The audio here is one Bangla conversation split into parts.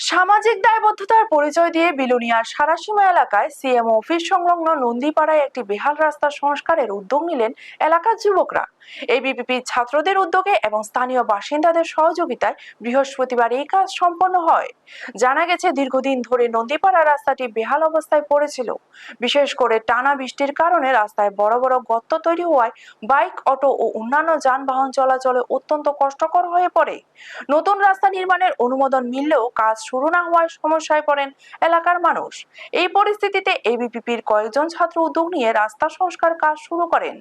সামাজিক দায়বদ্ধতার পরিচয় দিয়ে বিলোনিয়ার সারাসীমা এলাকায় সিএম অফিস সংলগ্ন নন্দীপাড়ায় একটি বেহাল রাস্তা সংস্কারের উদ্যোগ নিলেন এলাকার যুবকরা। এবিপিপি ছাত্রদের উদ্যোগে এবং স্থানীয় বাসিন্দাদের সহযোগিতায় বৃহস্পতিবার এই কাজ সম্পন্ন হয়। জানা গেছে, দীর্ঘদিন ধরে নন্দীপাড়া রাস্তাটি বেহাল অবস্থায় পড়েছিল। বিশেষ করে টানা বৃষ্টির কারণে রাস্তায় বড় বড় গর্ত তৈরি হওয়ায় বাইক, অটো ও অন্যান্য যানবাহন চলাচলে অত্যন্ত কষ্টকর হয়ে পড়ে। নতুন রাস্তা নির্মাণের অনুমোদন মিললেও কাজ শুরু না হওয়ায় সমস্যায় পড়েন এলাকার মানুষ। এই পরিস্থিতিতে এবিপিপির কয়েকজন ছাত্র উদ্যোগ নিয়ে রাস্তা সংস্কার কাজ শুরু করেন।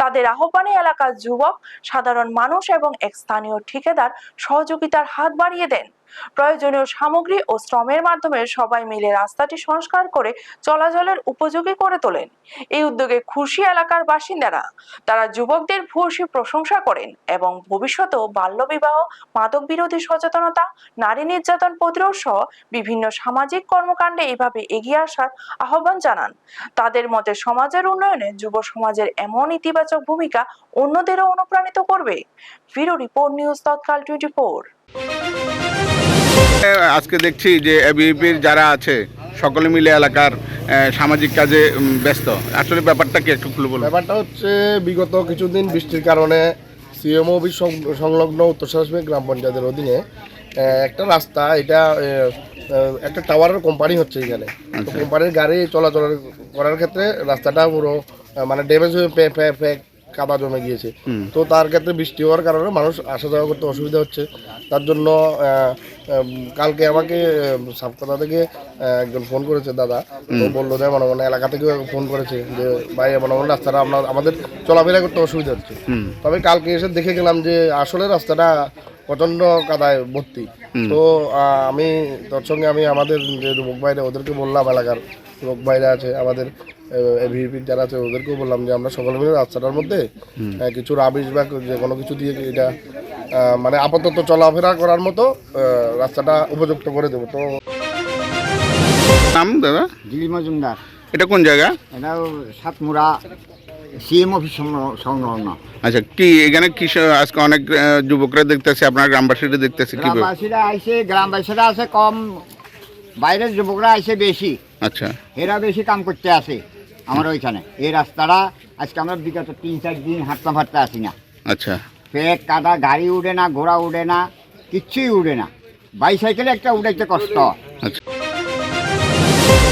তাদের আহ্বানে এলাকার যুবক, সাধারণ মানুষ এবং এক স্থানীয় ঠিকাদার সহযোগিতার হাত বাড়িয়ে দেন। প্রয়োজনীয় সামগ্রী ও শ্রমের মাধ্যমে সবাই মিলে রাস্তাটি সংস্কার করে চলাচলের উপযোগী করে তোলেন। এই উদ্যোগে খুশি এলাকার বাসিন্দারা। তারা যুবকদের ভূয়সী প্রশংসা করেন এবং ভবিষ্যতেও বাল্যবিবাহ, মাদক বিরোধী সচেতনতা, নারী নির্যাতন প্রতিরোধ সহ বিভিন্ন সামাজিক কর্মকাণ্ডে এইভাবে এগিয়ে আসার আহ্বান জানান। তাদের মতে, সমাজের উন্নয়নে যুব সমাজের এমন ইতিবাচক ভূমিকা অন্যদেরও অনুপ্রাণিত করবে। ব্যুরো রিপোর্ট, নিউজ তৎকাল 24। আজকে দেখছি যে এবিপির যারা আছে সকলে মিলে এলাকার সামাজিক কাজে ব্যস্ত। আসলে ব্যাপারটা কি একটু খুলে বলুন। ব্যাপারটা হচ্ছে, বিগত কিছুদিন বৃষ্টির কারণে সিএম অফিস সংলগ্ন উত্তর সারাসীমা গ্রাম পঞ্চায়েতের অধীনে একটা রাস্তা, এটা একটা টাওয়ারের কোম্পানি হচ্ছে এখানে। তো কোম্পানির গাড়ি চলাচল করার ক্ষেত্রে রাস্তাটা পুরো মানে ড্যামেজ হয়ে কাদা জমে গিয়েছে। তো তার ক্ষেত্রে বৃষ্টি হওয়ার কারণে মানুষ আসা যাওয়া করতে অসুবিধা হচ্ছে। তার জন্য কালকে আমাকে সাবকতা থেকে একজন ফোন করেছে দাদা, তো বললো যে মানে এলাকা থেকে ফোন করেছে যে ভাই মানে রাস্তাটা আমাদের চলাফেরা করতে অসুবিধা হচ্ছে। তবে কালকে এসে দেখে গেলাম যে আসলে রাস্তাটা প্রচণ্ড কাদায় ভর্তি। তো আমি তৎসঙ্গে আমাদের যে যুবক ভাইরা ওদেরকে বললাম, এলাকার যুবক ভাইরা আছে আমাদের এবিপির যারা আছে ওদেরকেও বললাম যে আমরা সকলে মিলে রাস্তাটার মধ্যে কিছু রাবিশ বা যে কোনো কিছু দিয়ে এটা মানে আপাতত চলাফেরা করার মতো রাস্তাটা উপযুক্ত করে দেবো। তো নাম দাদা? দিলীপ মজুমদার। এটা কোন জায়গা? এটা সাতমুড়া সিএম অফিস সংলগ্ন। আচ্ছা, কি এখানে কি আজকে অনেক যুবকরা দেখতেছে, আপনার গ্রামবাসীরা দেখতেছে? কি গ্রামবাসীরা আছে কম, বাইরের যুবকরা আছে বেশি। আচ্ছা, এরা বেশি কাম করতে আসে আমার ওইখানে। এই রাস্তাটা আজকে আমরা বিগত 3-4 দিন হাঁটতে আসি না। আচ্ছা, পেট কাদা, গাড়ি উঠে না, ঘোড়া উঠে না, কিচ্ছুই উঠে না। বাইসাইকেলে একটা উঠাইতে কষ্ট। আচ্ছা।